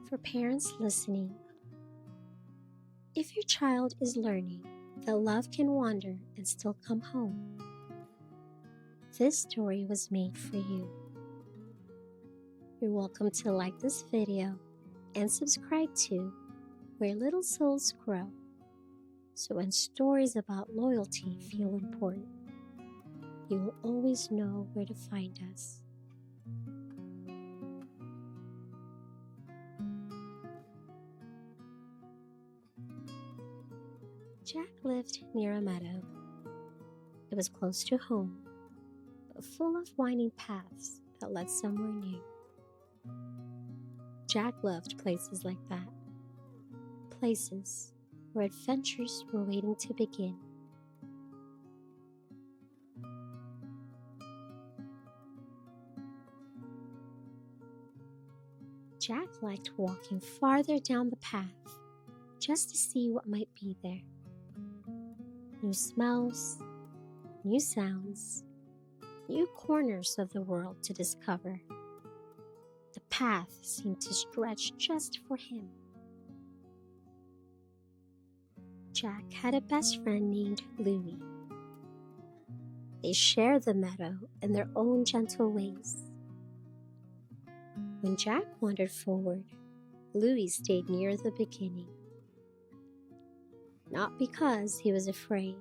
For parents listening, if your child is learning that love can wander and still come home, this story was made for you. You're welcome to like this video and subscribe to Where Little Souls Grow, so when stories about loyalty feel important, you will always know where to find us. Jack lived near a meadow. It was close to home, but full of winding paths that led somewhere new. Jack loved places like that, places where adventures were waiting to begin. Jack liked walking farther down the path just to see what might be there. New smells, new sounds, new corners of the world to discover. The path seemed to stretch just for him. Jack had a best friend named Louie. They shared the meadow in their own gentle ways. When Jack wandered forward, Louie stayed near the beginning. Not because he was afraid.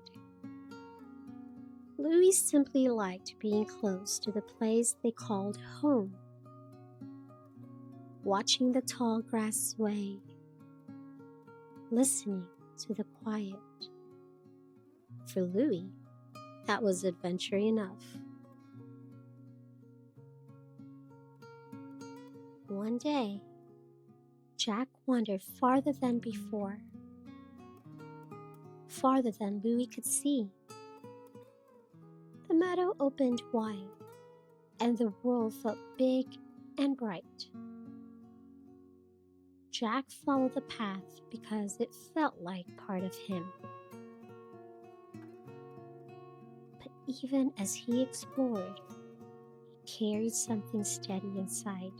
Louie simply liked being close to the place they called home. Watching the tall grass sway, listening to the quiet. For Louie, that was adventure enough. One day, Jack wandered farther than before, farther than Louie could see. The meadow opened wide, and the world felt big and bright. Jack followed the path because it felt like part of him. But even as he explored, he carried something steady inside.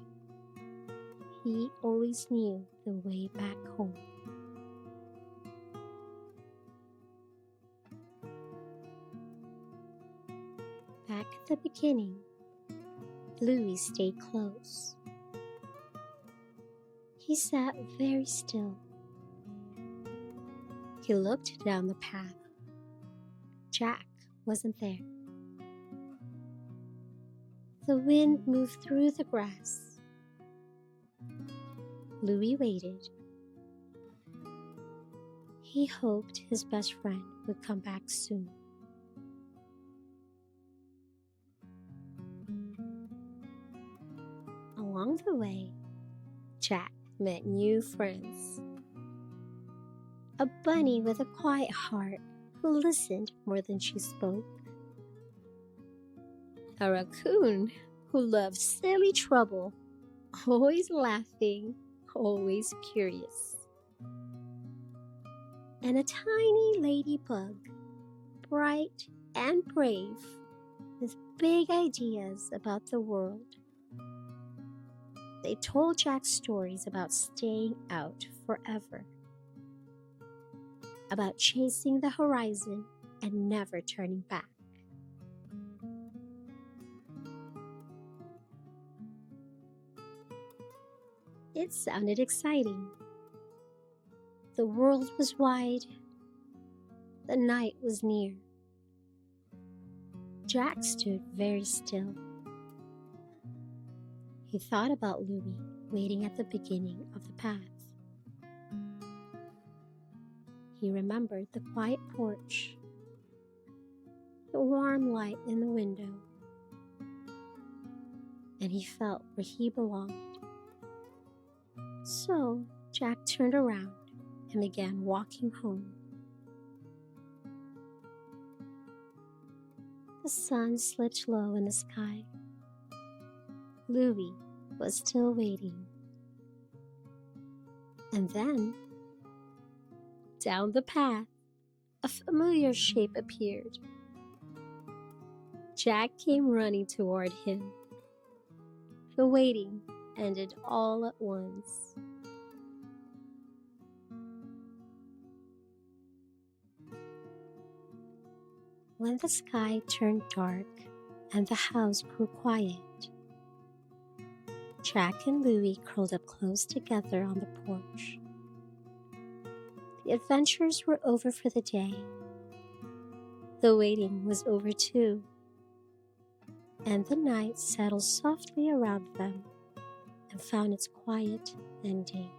He always knew the way back home. Back at the beginning, Louie stayed close. He sat very still. He looked down the path. Jack wasn't there. The wind moved through the grass. Louie waited. He hoped his best friend would come back soon. Along the way, Jack met new friends. A bunny with a quiet heart who listened more than she spoke. A raccoon who loved silly trouble, always laughing, always curious. And a tiny ladybug, bright and brave, with big ideas about the world. They told Jack stories about staying out forever, about chasing the horizon and never turning back. It sounded exciting. The world was wide. The night was near. Jack stood very still. He thought about Louie waiting at the beginning of the path. He remembered the quiet porch, the warm light in the window, and he felt where he belonged. So Jack turned around and began walking home. The sun slipped low in the sky. Louie was still waiting. And then, down the path, a familiar shape appeared. Jack came running toward him. The waiting ended all at once. When the sky turned dark and the house grew quiet, Jack and Louie curled up close together on the porch. The adventures were over for the day. The waiting was over too, and the night settled softly around them and found its quiet ending.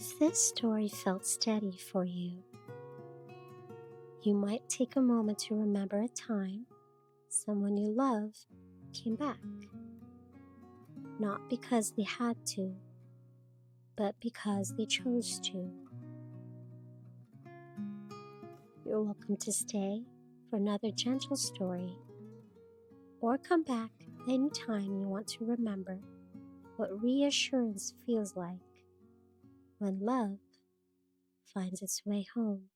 If this story felt steady for you, you might take a moment to remember a time someone you love came back. Not because they had to, but because they chose to. You're welcome to stay for another gentle story, or come back anytime you want to remember what reassurance feels like when love finds its way home.